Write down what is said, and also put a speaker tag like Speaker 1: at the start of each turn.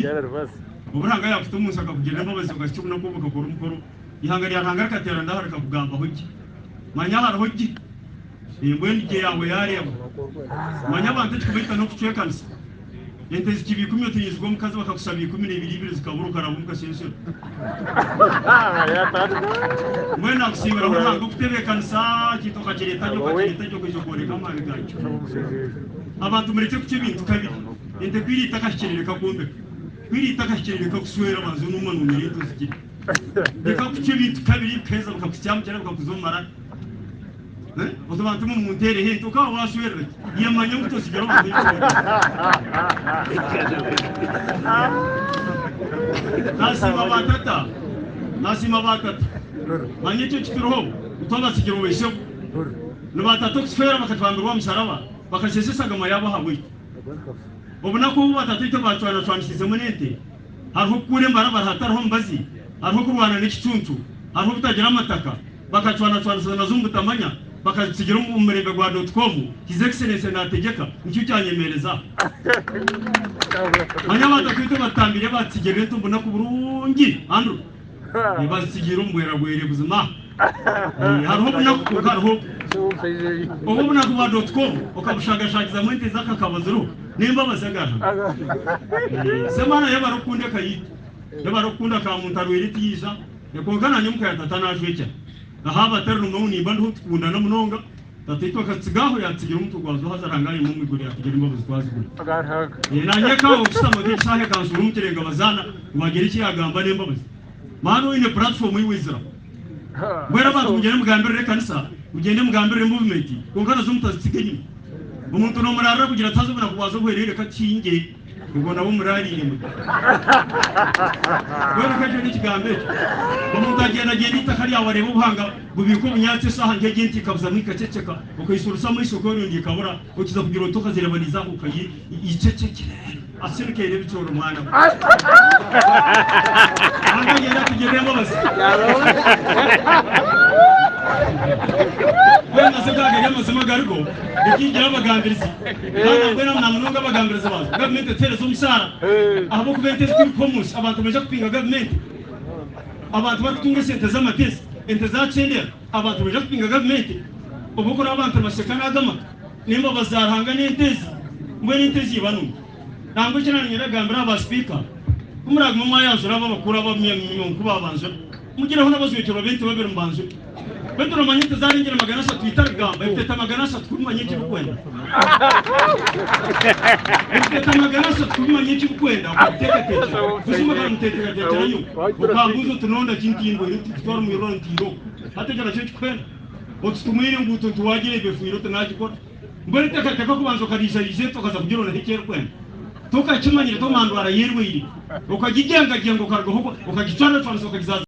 Speaker 1: muri uburanga yafite umunsi akakugenda imbabazi ugashyira ubona ko bakakora umukoro ihanga ryahanga akatera ndahara akakugamba hoki manya hara hoki mbwe nige yawe yareba manya bante kubita no kucekanisa ente zikibika umwe tuyizwa mukazi bakakusabira 12 zikaburuka arabuka sensor mbwe nakusimira urango kutebekanisa kitoka kireta cyo kujogoreka amabi gacho abantu mureke kuce bintu kabiri ente kwirita kashireka kumbe kwirita kashireka kuswera abanzu n'umwana umirito zikiri reka kuce bintu kabiri keza bakakucyamukira bakakuzomara abantu mu muntere hento ka waswera yamanya mutosigera mu nasima batata manye cyo kituroho utoba sigero wesho no batata kuswera bakatwambira wa musaraba bakasheshesaga mayabo habwe ubona ko batata ito batwana twanishyize munente hariho kure mbarabara hatariho mbazi hariho kurwana n'ikicuncu hariho butagira amataka bakatwana twanishyize zumbutamanya bakasigira umurembe gwa .com his excellence nategeka nicyo cyanyemereza manya batatu batambire batsigere tumbona ku burungi andro nibasigira umwera gwere buzima hariho bunako hariho ubu bunako gwa .com ukabushagashakiza mwente zaka kabazuru nimba basagaje semana yabarukunde kayita yabarukunda ka muntu arweriti yiza yakogana nyamuka yatatanajwe cyane ahaba atari n'umwe bandu tukunda na munonga tatitwa katsigaho yatsigira umutugwazo hazaranganye mu migurira kugira imbabuzi twazigura nanyeka ubusamo bw'ishahe kansuru umukirenga bazana ubagera iki yagamba n'imbabuzi mano ine platform y'wizera bwera abantu mugende mugambire kanisa mugende mugambire movement konkana zumutazitsiganye umuntu no murara kugira tazobona kubazo bwerere kacinge ubona bo murari mu bwera kaje n'ikigambe umuntu agenda itakari yawareba ubuhanga bubiko bunyatse saha ngegenti kabuza mwikaceceka ukayisurusa mu isoko y'undi kabura ukiza kugira utoka zirabaniza ukayi icecekere asirikere bicoro mwana angagenda kugenda bose wenda sagaga y'amazima gargo ikingira abagambirizi bana bwena namunonga abagambirizi bazo government terezo musara abo kubente kwikomus abantu baje kupinga government abantu batunga sente z'amatesi ente za cendera abantu baje kupinga government ubukora abantu bashaka nagama nimba bazarhanga n'entezi mbwe n'entezi banu nango cyane nyiragambira aba speaker umuraga mu mayanzo raba bakura abamyemyo kuba abanzo mugira ho nabazwe bente babere mbanzo Beto manyite zaringira magana 3 twitagamba ifite magana 3 kumanyike bukwenda ifite magana 3 kumanyike bukwenda utekateka kusuma kana mutekera cyanyu ukambuzo tunonda kintingo twara mu yoro ntiro hategera cyo kwenda otsumire nguto tuwagire befuiro tunakikora mbere tekateka kubanzo kadisha yizeto kaza kugiro na hekera kwenda toka chimanyire to mandwara yerwe iri ukagigenga gengo kargo ukagitwara twanzo ukagizaza